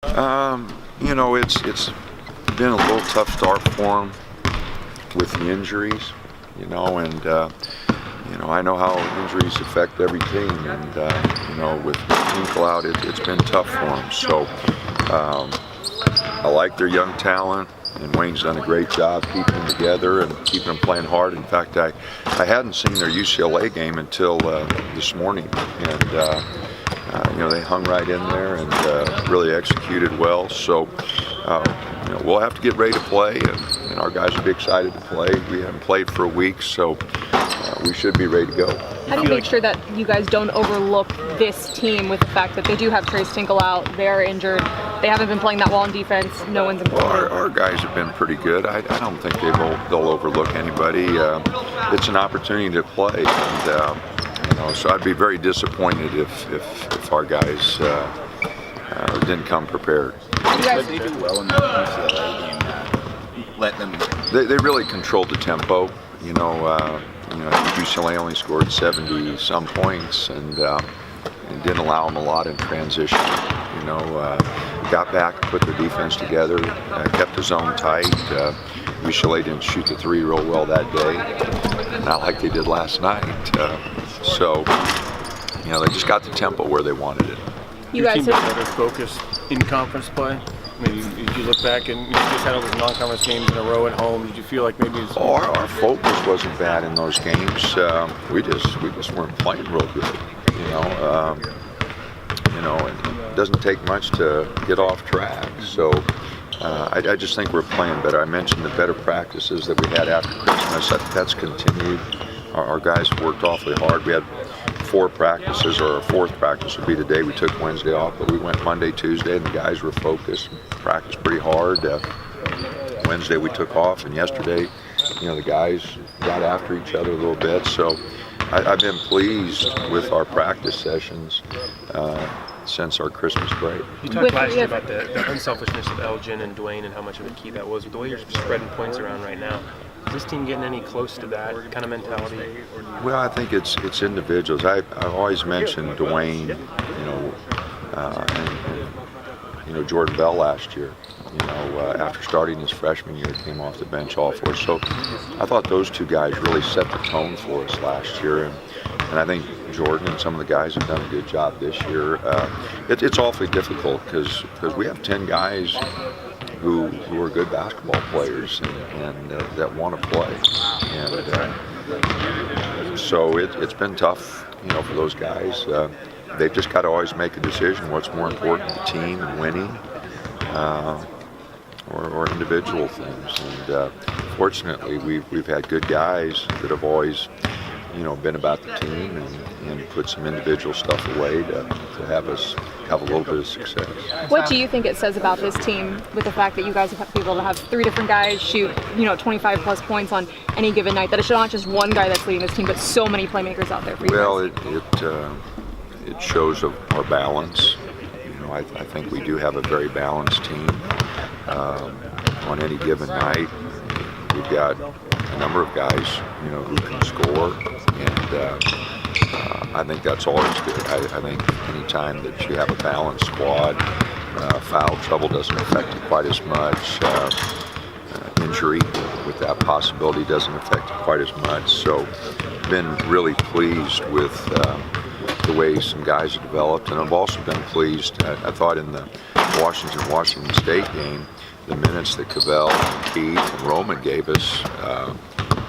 It's been a little tough start for him with the injuries, and I know how injuries affect every team, and with Tinkle out, it's been tough for him. So I like their young talent, and Wayne's done a great job keeping them together and keeping them playing hard. In fact, I hadn't seen their UCLA game until this morning, and they hung right in there and really executed well. So we'll have to get ready to play, and our guys will be excited to play. We haven't played for a week, so we should be ready to go. How do you make sure that you guys don't overlook this team with the fact that they do have Trace Tinkle out, they're injured, they haven't been playing that well on defense, no one's improved? Well, our guys have been pretty good. I don't think they'll overlook anybody. It's an opportunity to play, and so I'd be very disappointed if our guys didn't come prepared. But they do well in that UCLA game. Let them. They really controlled the tempo. I think UCLA only scored 70-some points and didn't allow them a lot in transition. Got back, put their defense together, kept the zone tight. UCLA didn't shoot the three real well that day, not like they did last night. So they just got the tempo where they wanted it. You guys have better focus in conference play. Maybe if you look back and you just had all those non-conference games in a row at home, did you feel like maybe our focus wasn't bad in those games? We just weren't playing real good. It doesn't take much to get off track. So I just think we're playing better. I mentioned the better practices that we had after Christmas. That's continued. Our guys worked awfully hard. We had 4 practices, or our 4th practice would be today. We took Wednesday off, but we went Monday, Tuesday, and the guys were focused, practiced pretty hard. Wednesday we took off, and yesterday, the guys got after each other a little bit. So I've been pleased with our practice sessions since our Christmas break. You talked last year about the unselfishness of Elgin and Dwayne and how much of a key that was. With the way you're spreading points around right now, is this team getting any close to that kind of mentality? Well, I think it's individuals. I've always mentioned Dwayne, and Jordan Bell last year. After starting his freshman year, came off the bench all for us. So I thought those 2 guys really set the tone for us last year, and I think Jordan and some of the guys have done a good job this year. It's awfully difficult because we have 10 guys who are good basketball players and that want to play, and so it's been tough, for those guys. They've just got to always make a decision: what's more important, the team and winning, or individual things. And fortunately, we've had good guys that have always, been about the team and put some individual stuff away to have us have a little bit of success. What do you think it says about this team with the fact that you guys have been able to have 3 different guys shoot, 25 plus points on any given night? That it's not just one guy that's leading this team, but so many playmakers out there for you guys. Well, it shows our balance. I think we do have a very balanced team. On any given night, we've got a number of guys, who can score, and I think that's always good. I think any time that you have a balanced squad, foul trouble doesn't affect you quite as much. Injury with that possibility doesn't affect you quite as much. So, been really pleased with the way some guys have developed, and I've also been pleased. I thought in the Washington State game, the minutes that Cavell and Keith and Roman gave us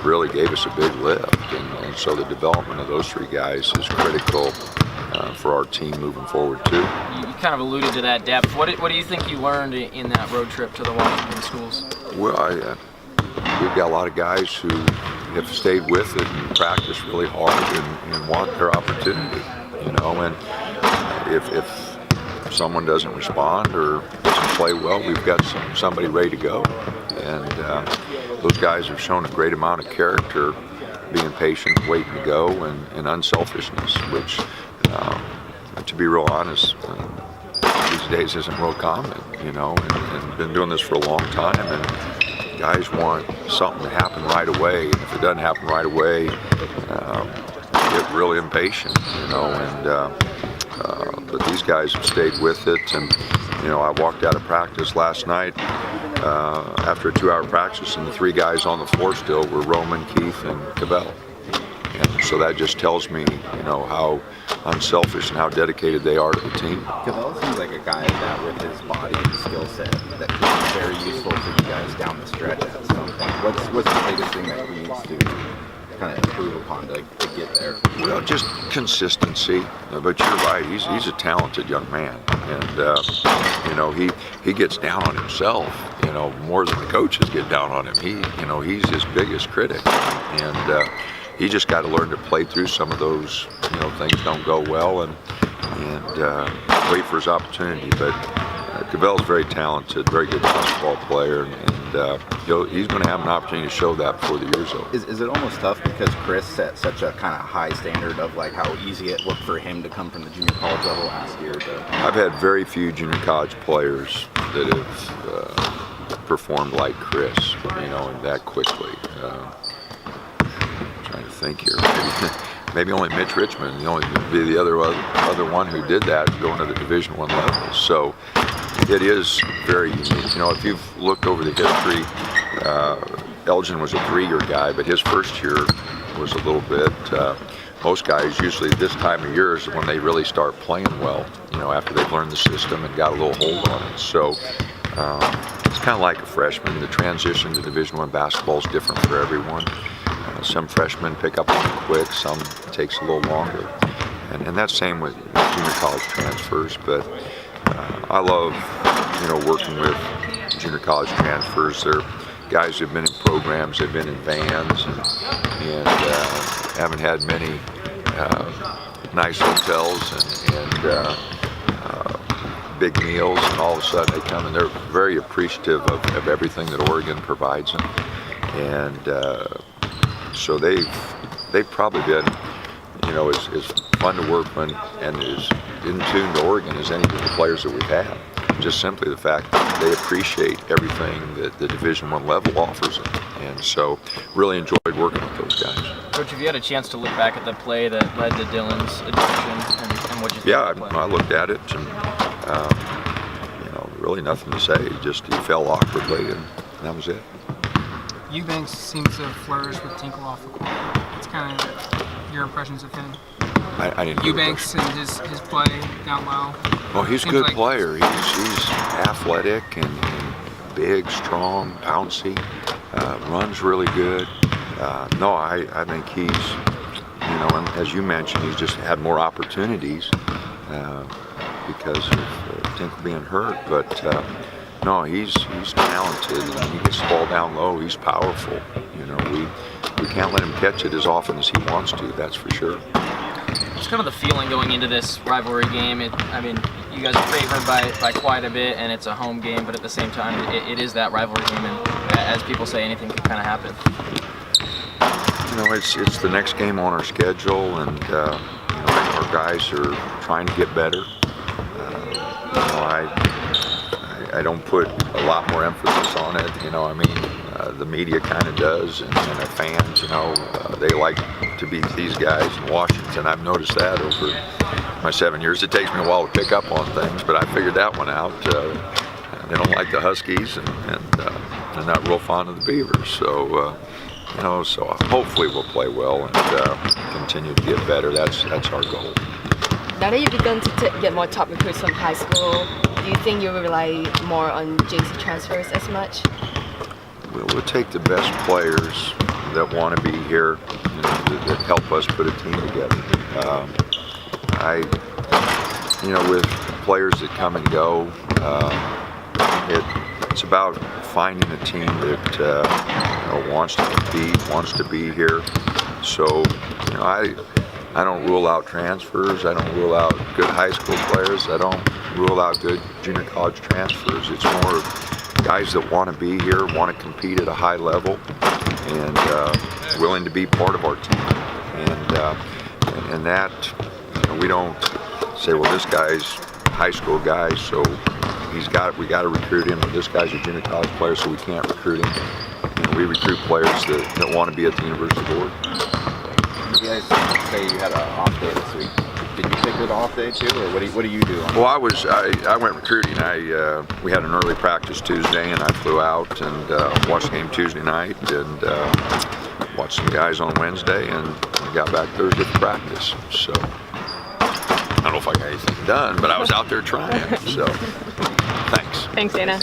really gave us a big lift, and so the development of those 3 guys is critical for our team moving forward too. You kind of alluded to that depth. What do you think you learned in that road trip to the Washington schools? Well, we've got a lot of guys who have stayed with it and practiced really hard and want their opportunity, and if someone doesn't respond or doesn't play well, we've got somebody ready to go. And those guys have shown a great amount of character, being patient, waiting to go, and unselfishness, which, to be real honest, these days isn't real common, and been doing this for a long time. And guys want something to happen right away, and if it doesn't happen right away, get really impatient, but these guys have stayed with it, and I walked out of practice last night after a 2-hour practice, and the 3 guys on the floor still were Roman, Keith, and Cabell. And so that just tells me, how unselfish and how dedicated they are to the team. Cabell seems like a guy that, with his body and skill set, that could be very useful for you guys down the stretch at some point. What's the biggest thing that he needs to kind of improve upon to get there? Well, just consistency. But you're right. He's a talented young man, and he gets down on himself. More than the coaches get down on him. He's his biggest critic, and he just got to learn to play through some of those. Things don't go well, and wait for his opportunity. But Cabell's very talented, very good basketball player, and he's going to have an opportunity to show that before the year's over. Is it almost tough because Chris set such a kind of high standard of like how easy it looked for him to come from the junior college level last year? I've had very few junior college players that have performed like Chris, and that quickly. Trying to think here. Maybe only Mitch Richmond. Be the other one who did that going to the Division I level. So it is very unique. If you've looked over the history, Elgin was a 3-year guy, but his first year was a little bit. Most guys usually this time of year is when they really start playing well. After they've learned the system and got a little hold on it. So it's kind of like a freshman. The transition to Division I basketball is different for everyone. Some freshmen pick up on it quick, some takes a little longer. And that's same with junior college transfers, but I love, working with junior college transfers. They're guys who've been in programs, they've been in bands, and haven't had many nice hotels and big meals, and all of a sudden they come and they're very appreciative of everything that Oregon provides them. And so they've probably been, as fun to work with and as in tune to Oregon as any of the players that we've had. Just simply the fact that they appreciate everything that the Division I level offers them. And so really enjoyed working with those guys. Coach, have you had a chance to look back at the play that led to Dylan's addition and what you think Yeah, of the play? I looked at it and, really nothing to say. Just he fell awkwardly and that was it. Eubanks seems to flourish with Tinkle off the court. It's kind of your impressions of him. I didn't hear the Eubanks question. and his play down low. Well, he's a Seems good like- player. He's athletic and big, strong, bouncy. Runs really good. No, I think he's, and as you mentioned, he's just had more opportunities because of Tinkle being hurt. But no, he's talented. And he gets the ball down low. He's powerful. We can't let him catch it as often as he wants to. That's for sure. It's kind of the feeling going into this rivalry game. You guys are favored by quite a bit, and it's a home game, but at the same time, it is that rivalry game, and as people say, anything can kind of happen. It's the next game on our schedule, and our guys are trying to get better. I don't put a lot more emphasis on it. The media kind of does, and our fans, they like to beat these guys in Washington. I've noticed that over my 7 years. It takes me a while to pick up on things, but I figured that one out. They don't like the Huskies, and they're not real fond of the Beavers. So, so hopefully we'll play well and continue to get better. That's our goal. Now that you've begun to get more top recruits from high school, do you think you will rely more on JC transfers as much? We'll take the best players that want to be here, that help us put a team together. With players that come and go, it's about finding a team that wants to compete, wants to be here. So, I don't rule out transfers. I don't rule out good high school players. I don't rule out good junior college transfers. It's more guys that want to be here, want to compete at a high level, and willing to be part of our team. And that, we don't say, well, this guy's a high school guy, so we got to recruit him, or this guy's a junior college player, so we can't recruit him. We recruit players that want to be at the University Board. You guys say you had an off day this week. Did you take it off day too, or what do you do? Well, I went recruiting. We had an early practice Tuesday, and I flew out and watched the game Tuesday night, and watched some guys on Wednesday, and got back Thursday for practice. So I don't know if I got anything done, but I was out there trying. So thanks. Thanks, Dana.